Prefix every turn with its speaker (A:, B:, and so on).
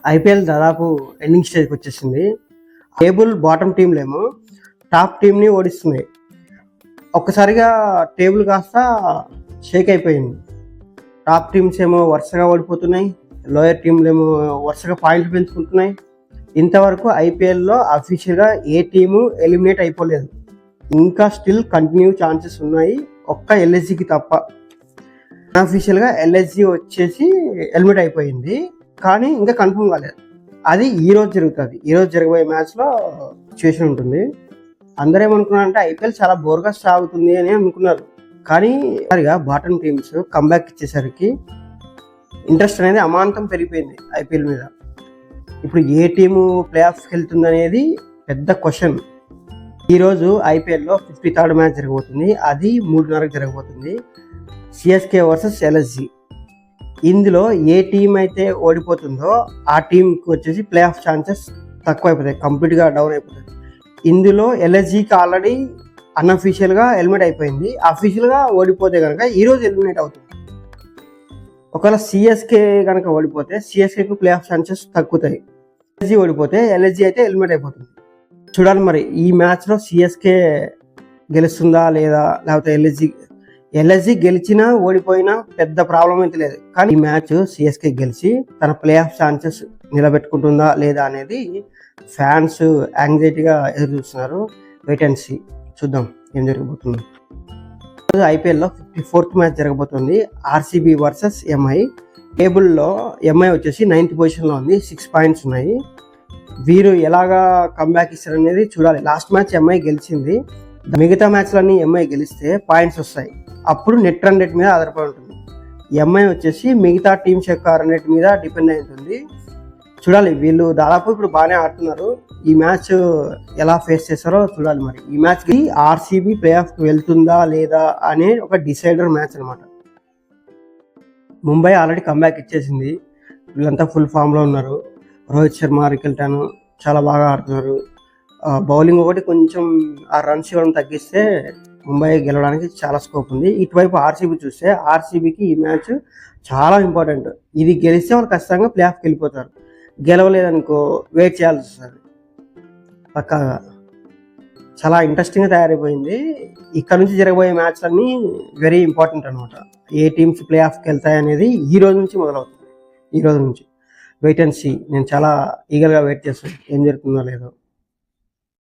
A: IPL దాదాపు ending స్టేజ్కి వచ్చేసింది. టేబుల్ బాటమ్ టీంలేమో టాప్ టీంని ఓడిస్తున్నాయి. ఒక్కసారిగా టేబుల్ కాస్త షేక్ అయిపోయింది. టాప్ టీమ్స్ ఏమో వరుసగా ఓడిపోతున్నాయి, లోయర్ టీంలు ఏమో వరుసగా పాయింట్లు పెంచుకుంటున్నాయి. ఇంతవరకు ఐపీఎల్లో అఫీషియల్గా ఏ టీము ఎలిమినేట్ అయిపోలేదు. ఇంకా స్టిల్ కంటిన్యూ ఛాన్సెస్ ఉన్నాయి, ఒక్క ఎల్ఎస్జికి తప్ప. అఫీషియల్గా ఎల్ఎస్జి వచ్చేసి ఎలిమినేట్ అయిపోయింది, కానీ ఇంకా కన్ఫర్మ్ కాలేదు. అది ఈరోజు జరుగుతుంది. ఈరోజు జరగబోయే మ్యాచ్లో సిచ్యువేషన్ ఉంటుంది. అందరూ ఏమనుకున్నారంటే ఐపీఎల్ చాలా బోర్గా సాగుతుంది అని అనుకున్నారు, కానీ బాటమ్ టీమ్స్ కంబ్యాక్ ఇచ్చేసరికి ఇంట్రెస్ట్ అనేది అమాంతం పెరిగిపోయింది ఐపీఎల్ మీద. ఇప్పుడు ఏ టీము ప్లే ఆఫ్స్కి వెళ్తుంది అనేది పెద్ద క్వశ్చన్. ఈరోజు ఐపీఎల్లో 53rd మ్యాచ్ జరగబోతుంది. అది 3:30కి జరగబోతుంది. CSK versus LSG. ఇందులో ఏ టీం అయితే ఓడిపోతుందో ఆ టీంకి వచ్చేసి ప్లే ఆఫ్ ఛాన్సెస్ తక్కువ అయిపోతాయి, కంప్లీట్గా డౌన్ అయిపోతాయి. ఇందులో ఎల్ఎస్జికి ఆల్రెడీ అన్అఫీషియల్గా ఎలిమినేట్ అయిపోయింది. అఫీషియల్గా ఓడిపోతే కనుక ఈరోజు ఎలిమినేట్ అవుతుంది. ఒకవేళ సిఎస్కే కనుక ఓడిపోతే సిఎస్కేకు ప్లే ఆఫ్ ఛాన్సెస్ తగ్గుతాయి. ఎల్ఎస్జి ఓడిపోతే ఎల్ఎస్జి అయితే ఎలిమినేట్ అయిపోతుంది. చూడాలి మరి ఈ మ్యాచ్లో సిఎస్కే గెలుస్తుందా లేదా, లేకపోతే ఎల్ఎస్జి గెలిచినా ఓడిపోయినా పెద్ద ప్రాబ్లం అయితే లేదు. కానీ ఈ మ్యాచ్ సిఎస్కే గెలిచి తన ప్లే ఆఫ్ ఛాన్సెస్ నిలబెట్టుకుంటుందా లేదా అనేది ఫ్యాన్స్ యాంగ్జైటీగా ఎదురు చూస్తున్నారు. వెయిట్ అండ్ సీ, చూద్దాం ఏం జరగబోతుంది. ఐపీఎల్లో 54th మ్యాచ్ జరగబోతుంది. RCB versus MI. టేబుల్లో ఎంఐ వచ్చేసి 9th పొజిషన్లో ఉంది, 6 పాయింట్స్ ఉన్నాయి. వీరు ఎలాగా కంబ్యాక్ ఇస్తారనేది చూడాలి. లాస్ట్ మ్యాచ్ ఎంఐ గెలిచింది, మిగతా మ్యాచ్లన్నీ ఎంఐ గెలిస్తే పాయింట్స్ వస్తాయి. అప్పుడు నెట్ రన్ రేట్ మీద ఆధారపడి ఉంటుంది. ఎంఐ వచ్చేసి మిగతా టీమ్స్ యొక్క రన్ రేట్ మీద డిపెండ్ అయి ఉంటుంది. చూడాలి, వీళ్ళు దాదాపు ఇప్పుడు బాగానే ఆడుతున్నారు. ఈ మ్యాచ్ ఎలా ఫేస్ చేస్తారో చూడాలి. మరి ఈ మ్యాచ్కి ఆర్సీబీ ప్లే ఆఫ్కి వెళ్తుందా లేదా అనే ఒక డిసైడర్ మ్యాచ్ అనమాట. ముంబై ఆల్రెడీ కంబ్యాక్ ఇచ్చేసింది, వీళ్ళంతా ఫుల్ ఫామ్లో ఉన్నారు. రోహిత్ శర్మ, రికెల్టన్ చాలా బాగా ఆడుతున్నారు. బౌలింగ్ ఒకటి కొంచెం ఆ రన్స్ ఇవ్వడం తగ్గిస్తే ముంబై గెలవడానికి చాలా స్కోప్ ఉంది. ఇటువైపు ఆర్సీబీ చూస్తే ఆర్సీబీకి ఈ మ్యాచ్ చాలా ఇంపార్టెంట్. ఇది గెలిస్తే వాళ్ళు ఖచ్చితంగా ప్లే ఆఫ్కి వెళ్ళిపోతారు. గెలవలేదనుకో వెయిట్ చేయాల్సి వస్తుంది పక్కాగా. చాలా ఇంట్రెస్టింగ్గా తయారైపోయింది. ఇక్కడ నుంచి జరగబోయే మ్యాచ్లన్నీ వెరీ ఇంపార్టెంట్ అనమాట. ఏ టీమ్స్ ప్లే ఆఫ్కి వెళ్తాయి అనేది ఈ రోజు నుంచి మొదలవుతుంది. ఈ రోజు నుంచి వెయిట్ అండ్ సీ. నేను చాలా ఈగర్గా వెయిట్ చేస్తాను ఏం జరుగుతుందో లేదో.